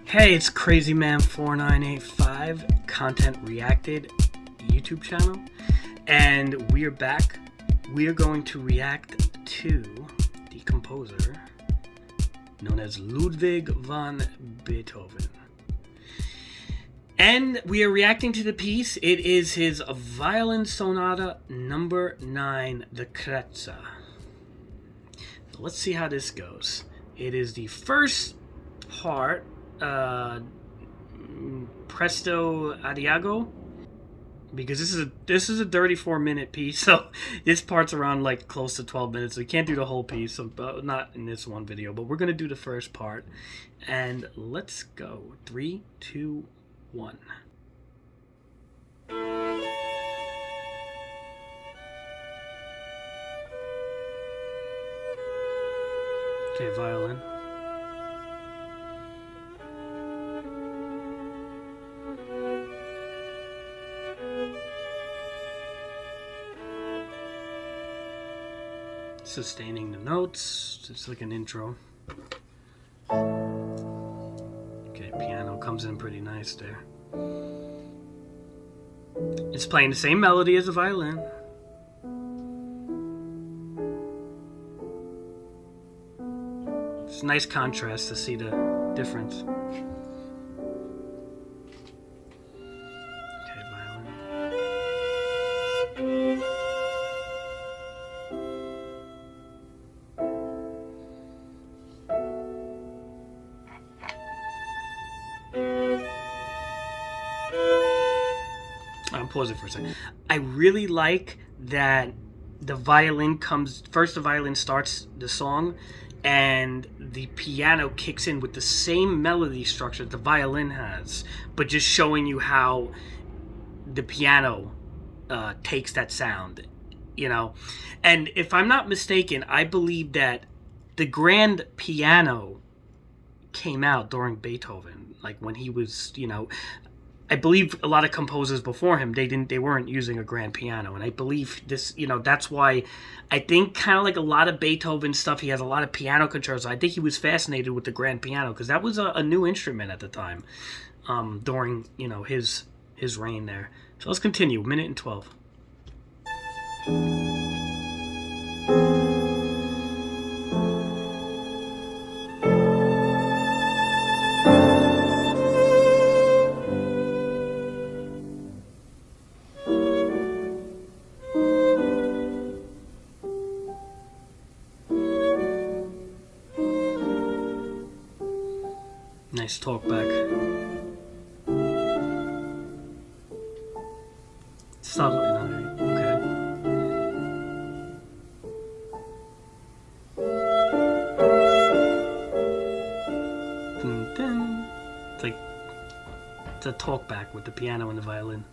Hey, it's Crazyman4985 Content Reacted YouTube channel, and we are back. We are going to react to the composer known as Ludwig Van Beethoven. And we are reacting to the piece. It is his violin sonata number 9, the Kreutzer. So let's see how this goes. It is the first part, Presto Adagio, because this is a 34-minute piece, so this part's around like close to 12 minutes, so you can't do the whole piece, so, not in this one video, but we're gonna do the first part. And let's go. 3, 2, 1. Okay, violin. Sustaining the notes, it's like an intro. Okay, piano comes in pretty nice there. It's playing the same melody as the violin. It's a nice contrast to see the difference. Okay, violin. I'll pause it for a second. I really like that the violin comes first. The violin starts the song, and the piano kicks in with the same melody structure the violin has, but just showing you how the piano takes that sound, you know. And if I'm not mistaken, I believe that the grand piano came out during Beethoven, like when he was, you know, I believe a lot of composers before him, they weren't using a grand piano, and I believe this, you know, that's why I think kind of like a lot of Beethoven stuff, he has a lot of piano concertos. I think he was fascinated with the grand piano because that was a new instrument at the time, during, you know, his reign there. So let's continue. 1:12. Nice talk back. Subtly, okay. It's like it's a talk back with the piano and the violin.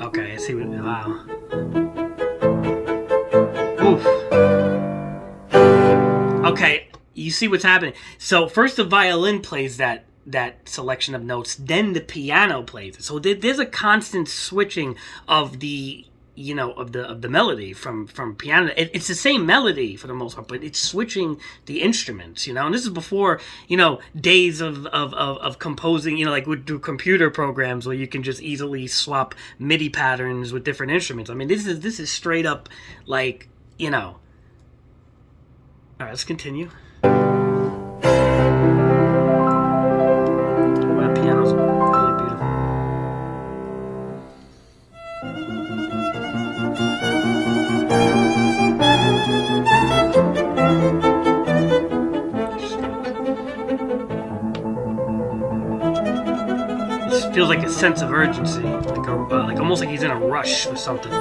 Okay, I see what. Wow. Oof. Okay, you see what's happening. So first the violin plays that selection of notes, then the piano plays it. So there's a constant switching of the, you know, of the melody from piano. It's the same melody for the most part, but it's switching the instruments, you know. And this is before, you know, days of composing, you know, like with computer programs where you can just easily swap MIDI patterns with different instruments. I mean, this is straight up, like, you know. All right, let's continue. Wow, piano's really beautiful. It feels like a sense of urgency, like almost like he's in a rush or something.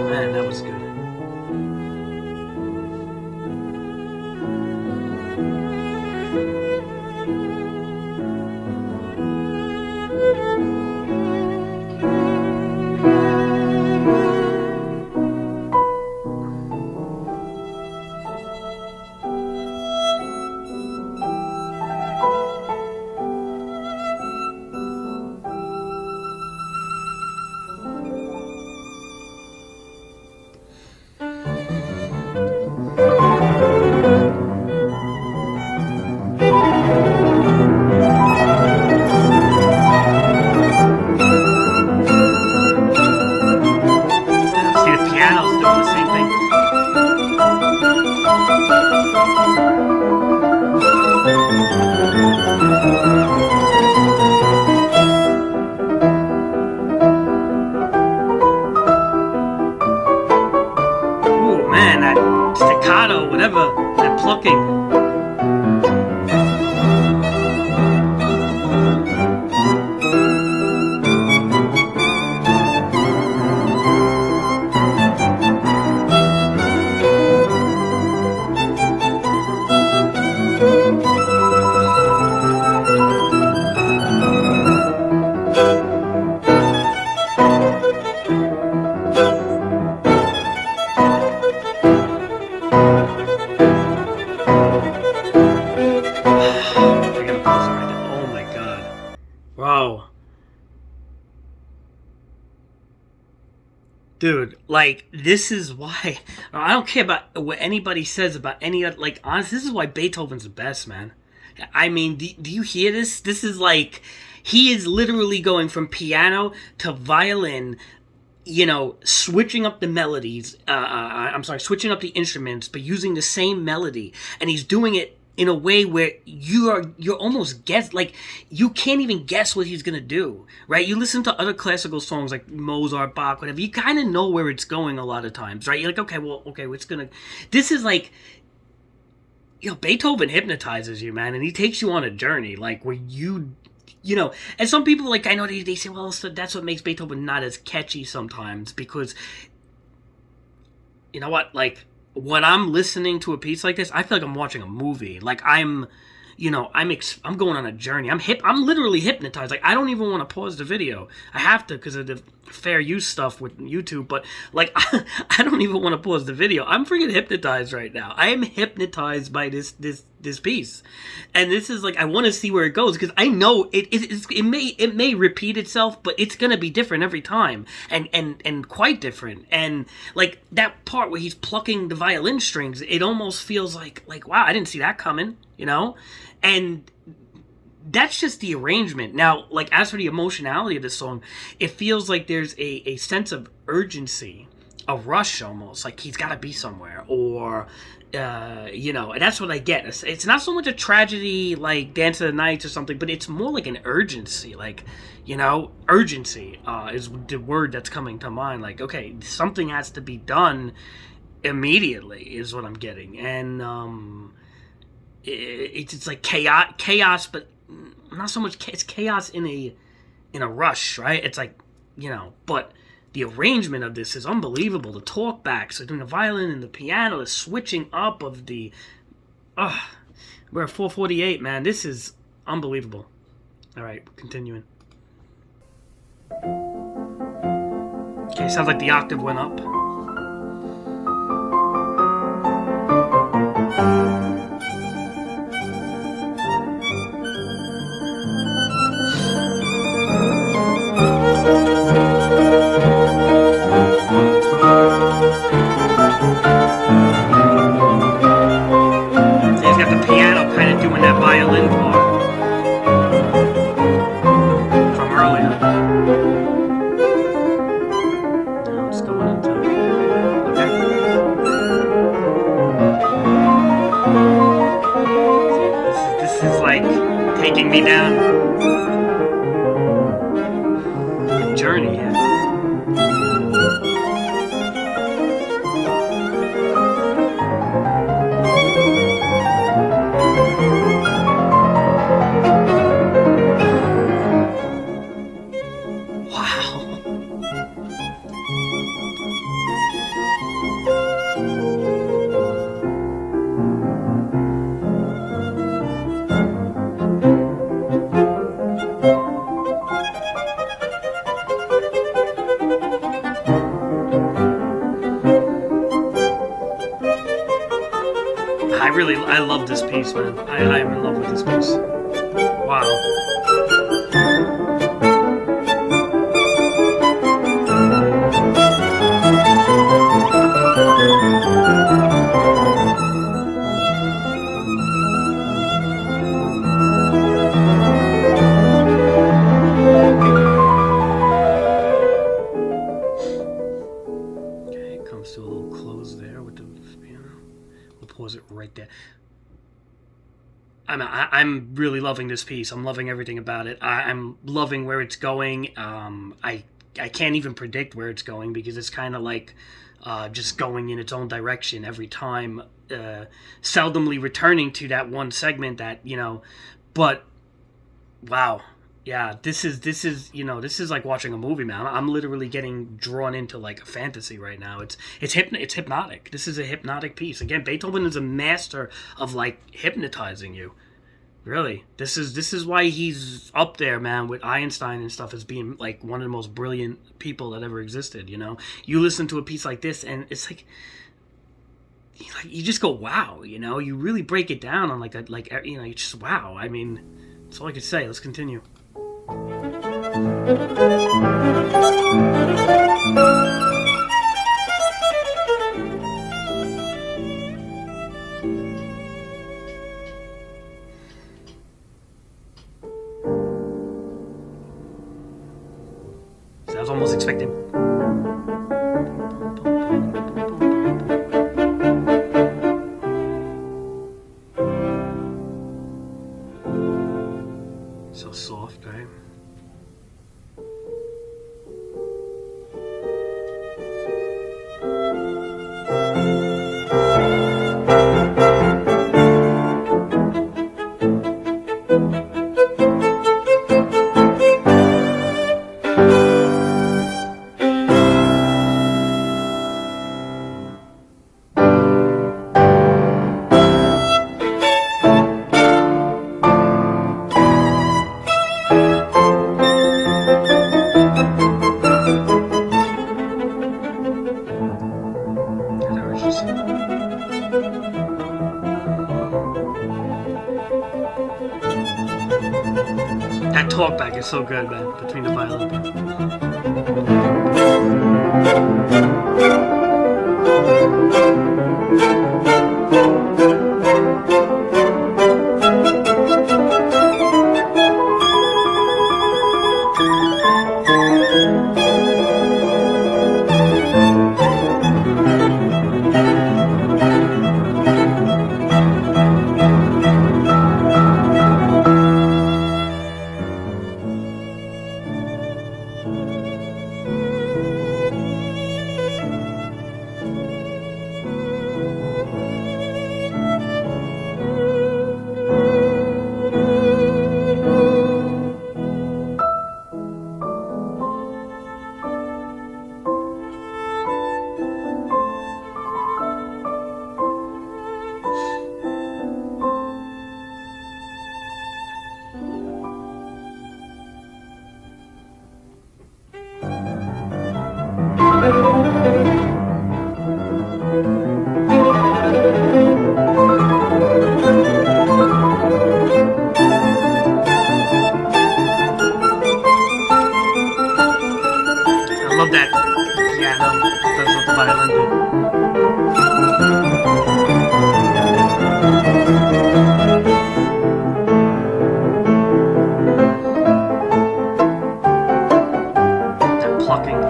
Man, that was good. See, the piano's doing the same thing. Ooh, man, that staccato, whatever, that plucking. Oh my god. Wow. Dude, like, this is why I don't care about what anybody says about any other. Like, honestly, this is why Beethoven's the best, man. I mean, do you hear this? This is like, he is literally going from piano to violin, switching up the melodies. I'm sorry, switching up the instruments, but using the same melody, and he's doing it in a way where you're almost guess, like, you can't even guess what he's gonna do, right? You listen to other classical songs like Mozart, Bach, whatever. You kind of know where it's going a lot of times, right? You're like, okay, what's gonna? This is like, Beethoven hypnotizes you, man, and he takes you on a journey, like, where and some people, like, I know they say, well, so that's what makes Beethoven not as catchy sometimes, because, you know what, like, when I'm listening to a piece like this, I feel like I'm watching a movie. Like, I'm going on a journey. I'm literally hypnotized. Like, I don't even want to pause the video. I have to because of the fair use stuff with YouTube. But, like, I don't even want to pause the video. I'm freaking hypnotized right now. I am hypnotized by this piece, and this is like, I want to see where it goes, because I know it may repeat itself, but it's gonna be different every time, and quite different. And like that part where he's plucking the violin strings, it almost feels like wow, I didn't see that coming, and that's just the arrangement. Now, like, as for the emotionality of the song, it feels like there's a sense of urgency, a rush almost, like he's got to be somewhere, or and that's what I get. It's not so much a tragedy like Dance of the Nights or something, but it's more like an urgency, like, urgency is the word that's coming to mind. Like, okay, something has to be done immediately is what I'm getting. And it's like chaos, but not so much. It's chaos in a rush, right? It's like, but the arrangement of this is unbelievable. The talkbacks between the violin and the piano, the switching up of the... we're at 4:48, man. This is unbelievable. All right, continuing. Okay, sounds like the octave went up. Violin part from earlier. Now it's going into See, this is like taking me down the journey here. I love this piece, man. I am in love with this piece. Wow. Okay, it comes to a little close there with the piano. We'll pause it right there. I'm really loving this piece. I'm loving everything about it. I'm loving where it's going. I can't even predict where it's going because it's kind of like just going in its own direction every time, seldomly returning to that one segment that, you know, but wow. Yeah, this is you know, this is like watching a movie, man. I'm literally getting drawn into like a fantasy right now. It's hypnotic. This is a hypnotic piece. Again, Beethoven is a master of like hypnotizing you. Really, this is why he's up there, man, with Einstein and stuff as being like one of the most brilliant people that ever existed. You know, you listen to a piece like this, and it's like you just go wow. You know, you really break it down on you know, you just wow. I mean, that's all I could say. Let's continue. So I was almost expecting. So soft, right? That talkback is so good, man, between the violin. I love that piano. That's what the violin did. That plucking.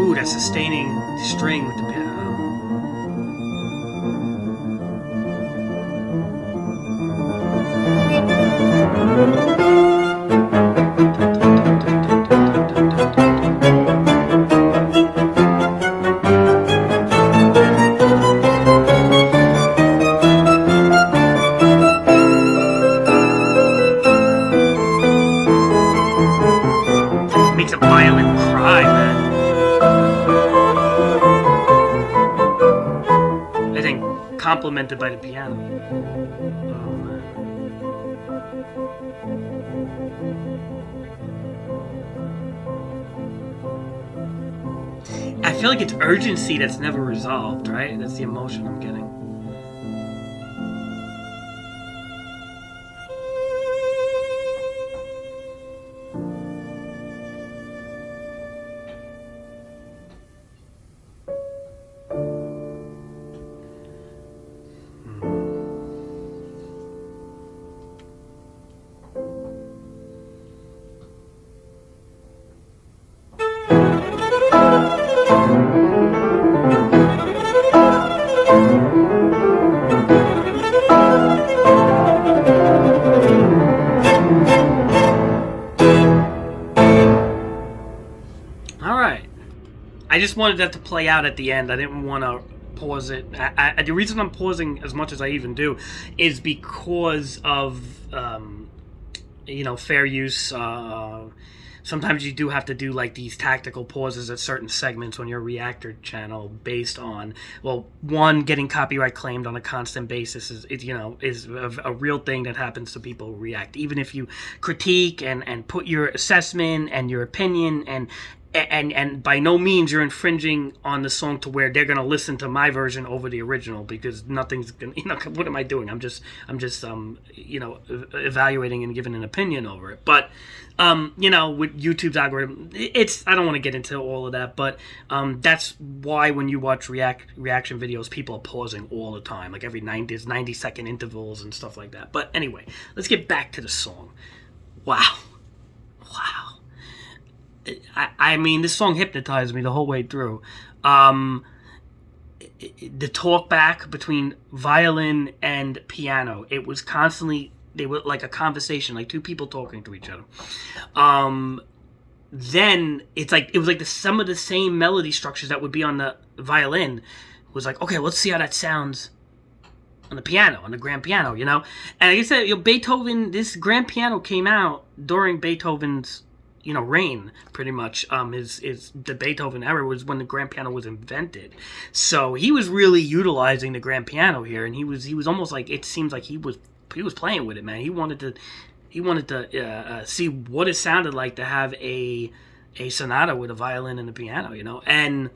Ooh, that sustaining string with the piano. complemented by the piano. Oh man. I feel like it's urgency that's never resolved, right? That's the emotion I'm getting. I just wanted that to play out at the end. I didn't want to pause it. The reason I'm pausing as much as I even do is because of, fair use. Sometimes you do have to do like these tactical pauses at certain segments on your reactor channel based on, well, one, getting copyright claimed on a constant basis is a real thing that happens to people who react. Even if you critique and put your assessment and your opinion and by no means you're infringing on the song to where they're gonna listen to my version over the original, because nothing's gonna, what am I doing? I'm just evaluating and giving an opinion over it. But with YouTube's algorithm, I don't want to get into all of that, but that's why when you watch reaction videos, people are pausing all the time, like every 90-second intervals and stuff like that. But anyway, let's get back to the song. Wow. I mean, this song hypnotized me the whole way through. The talk back between violin and piano, it was constantly, they were like a conversation, like two people talking to each other. Then it was like some of the same melody structures that would be on the violin. It was like, okay, let's see how that sounds on the piano, on the grand piano, And like I said, Beethoven, this grand piano came out during Beethoven's reign, pretty much. The Beethoven era was when the grand piano was invented, so he was really utilizing the grand piano here, and he was almost like, it seems like he was playing with it, man. He wanted to see what it sounded like to have a sonata with a violin and a piano, and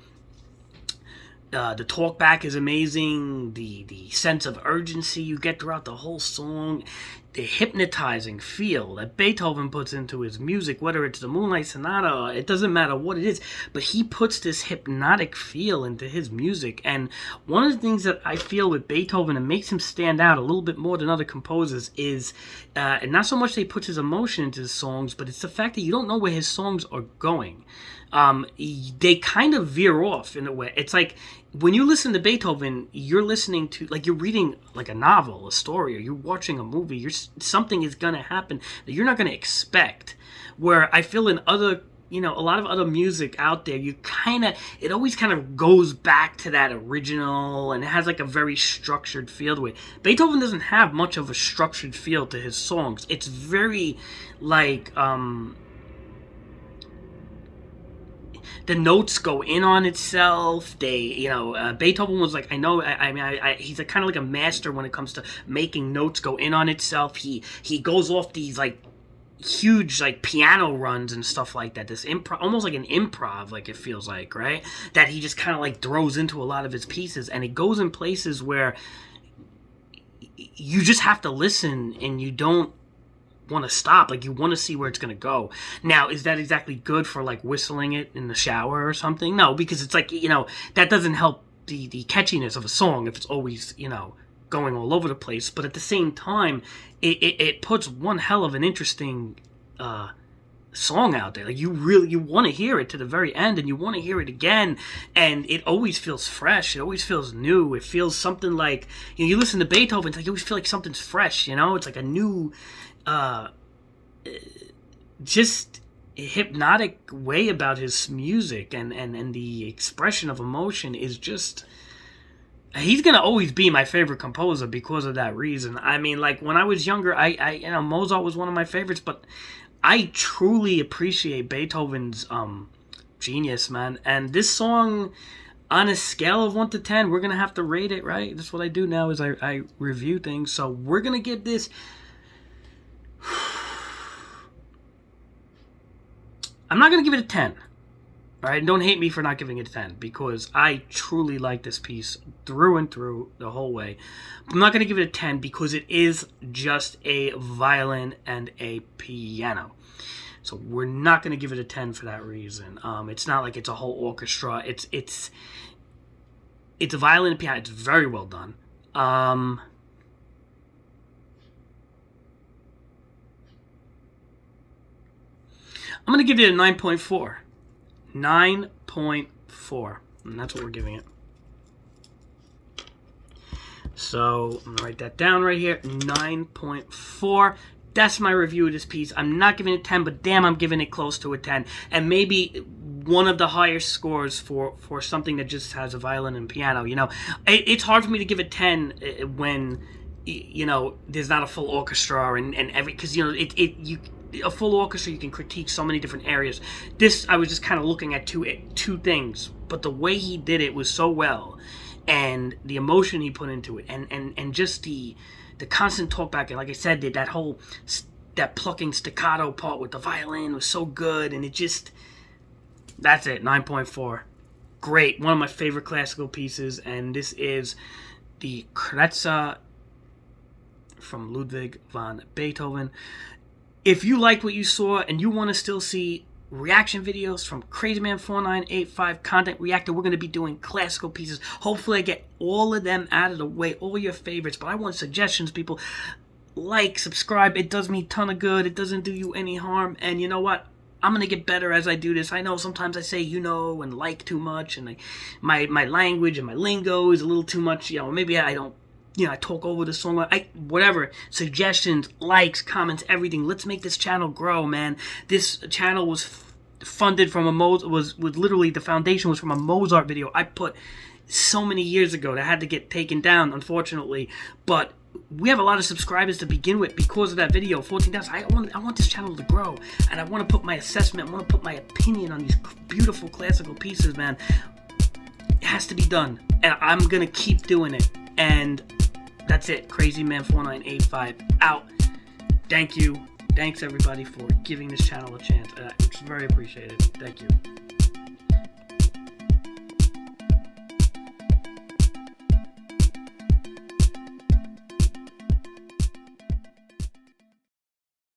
the talk back is amazing. The sense of urgency you get throughout the whole song, the hypnotizing feel that Beethoven puts into his music, whether it's the Moonlight Sonata, it doesn't matter what it is, but he puts this hypnotic feel into his music. And one of the things that I feel with Beethoven and makes him stand out a little bit more than other composers is, and not so much that he puts his emotion into his songs, but it's the fact that you don't know where his songs are going. They kind of veer off in a way. It's like when you listen to Beethoven, you're listening to, like, you're reading like a novel, a story, or you're watching a movie. Something is going to happen that you're not going to expect. Where I feel in other, a lot of other music out there, it always kind of goes back to that original, and it has like a very structured feel to it. Beethoven doesn't have much of a structured feel to his songs. It's very like, the notes go in on itself. Beethoven was like, he's kind of like a master when it comes to making notes go in on itself. He goes off these like huge like piano runs and stuff like that. This improv, almost like an improv, like it feels like, right? That he just kind of like throws into a lot of his pieces, and it goes in places where you just have to listen and you don't want to stop. Like, you want to see where it's going to go. Now, is that exactly good for like whistling it in the shower or something? No, because it's like, that doesn't help the catchiness of a song if it's always, going all over the place. But at the same time, it puts one hell of an interesting song out there. Like, you want to hear it to the very end, and you want to hear it again, and it always feels fresh. It always feels new. It feels something like, you listen to Beethoven, it's like you always feel like something's fresh. It's like a new just hypnotic way about his music, and the expression of emotion is just, he's gonna always be my favorite composer because of that reason. I mean, like, when I was younger, I Mozart was one of my favorites, but I truly appreciate Beethoven's genius, man. And this song, On a scale of 1 to 10, we're going to have to rate it, right? That's what I do now is I review things. So we're going to give this... I'm not going to give it a 10. All right? Don't hate me for not giving it a 10 because I truly like this piece through and through the whole way. I'm not going to give it a 10 because it is just a violin and a piano. So we're not going to give it a 10 for that reason. It's not like it's a whole orchestra. It's a violin and piano. It's very well done. I'm going to give it a 9.4. 9.4. And that's what we're giving it. So I'm going to write that down right here. 9.4. That's my review of this piece. I'm not giving it 10, but damn, I'm giving it close to a 10. And maybe one of the higher scores for something that just has a violin and piano. You know, it's hard for me to give it 10 when, you know, there's not a full orchestra and every, because, you know, a full orchestra, you can critique so many different areas. This, I was just kind of looking at two things, but the way he did it was so well, and the emotion he put into it, and just the constant talk back, and like I said, that plucking staccato part with the violin was so good, and it just, that's it, 9.4. Great, one of my favorite classical pieces, and this is the Kreutzer from Ludwig van Beethoven. If you liked what you saw and you want to still see reaction videos from Crazyman4985 Content Reacted, we're going to be doing classical pieces. Hopefully I get all of them out of the way, all your favorites, but I want suggestions, people. Like, subscribe, it does me a ton of good, it doesn't do you any harm, and you know what? I'm going to get better as I do this. I know sometimes I say you know and like too much, and my language and my lingo is a little too much, you know, maybe I don't, you know, I talk over the song, whatever, suggestions, likes, comments, everything. Let's make this channel grow, man. This channel was funded from was literally, the foundation was from a Mozart video I put so many years ago that had to get taken down, unfortunately. But we have a lot of subscribers to begin with because of that video, 14,000. I want this channel to grow, and I want to put my assessment, I want to put my opinion on these beautiful classical pieces, man. It has to be done, and I'm going to keep doing it. And that's it. Crazyman4985 out. Thank you. Thanks, everybody, for giving this channel a chance. It's very appreciated. Thank you.